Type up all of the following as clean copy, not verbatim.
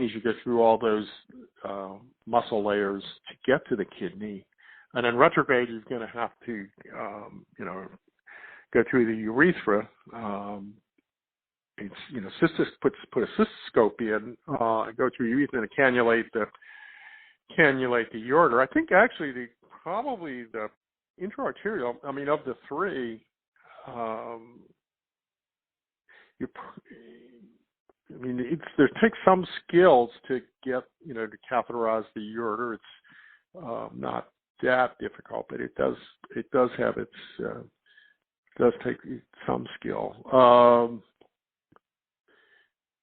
you go through all those muscle layers to get to the kidney. And in retrograde, you're going to have to, go through the urethra. Put a cystoscope in, go through urethra and cannulate the ureter. I think actually probably the intra-arterial, of the three, there takes some skills to get, to catheterize the ureter. It's not that difficult, but it does have does take some skill.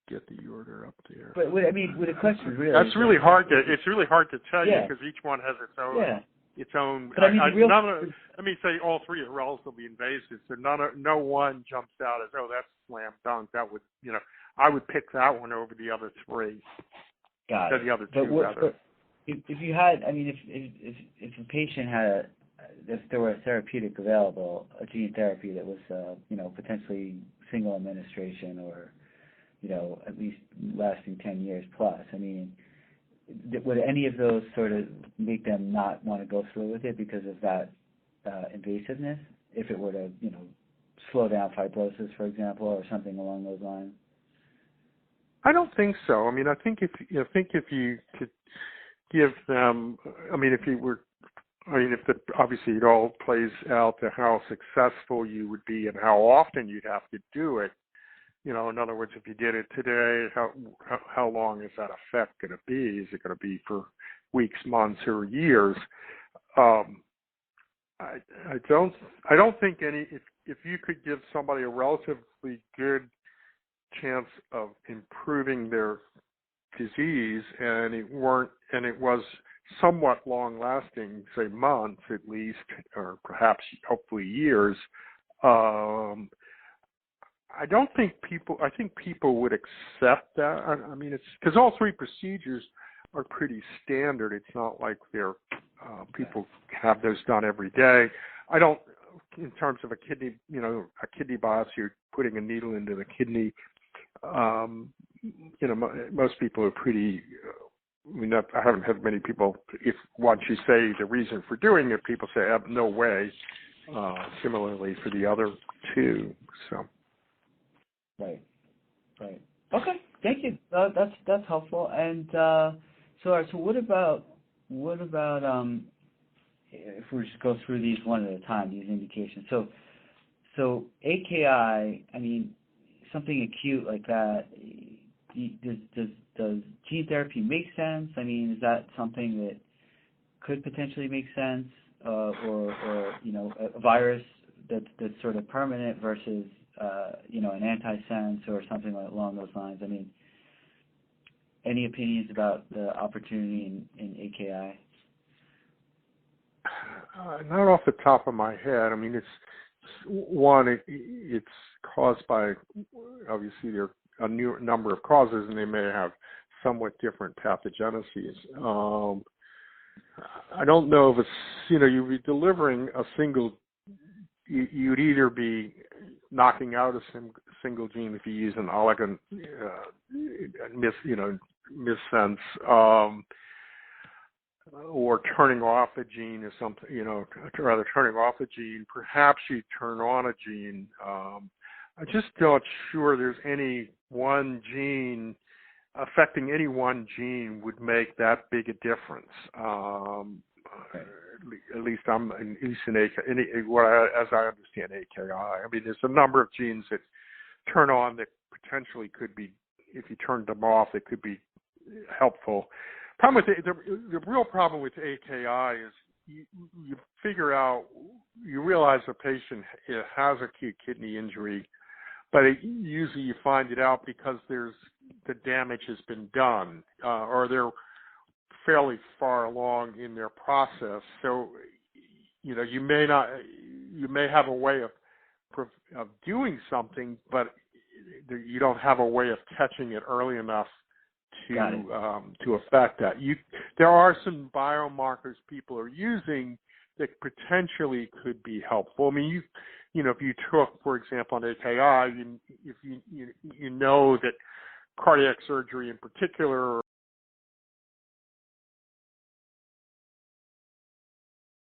Get the ureter up there. But with the question really, it's really hard to tell you because each one has its own. Yeah. Its own. But let me say all three are relatively invasive, so no one jumps out as that's slam dunk. That would I would pick that one over the other three. Got it. The other two, rather. But if you had, if a patient had, if there were a therapeutic available, a gene therapy that was, potentially single administration or, at least lasting 10 years plus, would any of those sort of make them not want to go through with it because of that invasiveness? If it were to, slow down fibrosis, for example, or something along those lines? I don't think so. I think if you could give them, obviously it all plays out to how successful you would be and how often you'd have to do it. In other words, if you did it today, how long is that effect going to be? Is it going to be for weeks, months, or years? I don't think if you could give somebody a relatively good chance of improving their disease and it was somewhat long lasting, say months at least, or perhaps hopefully years, I think people would accept that. It's because all three procedures are pretty standard. It's not like people have those done every day. I don't, in terms of a kidney biopsy, putting a needle into the kidney, most people are pretty, I haven't had many people, if once you say the reason for doing it, people say, no way. Similarly for the other two, so. Right. Okay, thank you. That's helpful. And so what about if we just go through these one at a time, these indications. So AKI, something acute like that. Does gene therapy make sense? Is that something that could potentially make sense, or a virus that's sort of permanent versus an antisense or something along those lines? Any opinions about the opportunity in AKI? Not off the top of my head. It's caused by, obviously there are a new number of causes and they may have somewhat different pathogeneses. I don't know if it's, you'd be delivering a single, you'd either be knocking out a single gene if you use an oligo missense, or turning off a gene or something, rather turning off a gene. Perhaps you turn on a gene. I'm just not sure there's any one gene affecting any one gene would make that big a difference. At least as I understand AKI. There's a number of genes that turn on that potentially could be, if you turned them off, it could be helpful. The real problem with AKI is you realize the patient has acute kidney injury, but usually you find it out because the damage has been done, or they're fairly far along in their process. So, you may have a way of doing something, but you don't have a way of catching it early enough to affect that. There are some biomarkers people are using that potentially could be helpful. If you took, for example, an AKI, if you know that cardiac surgery in particular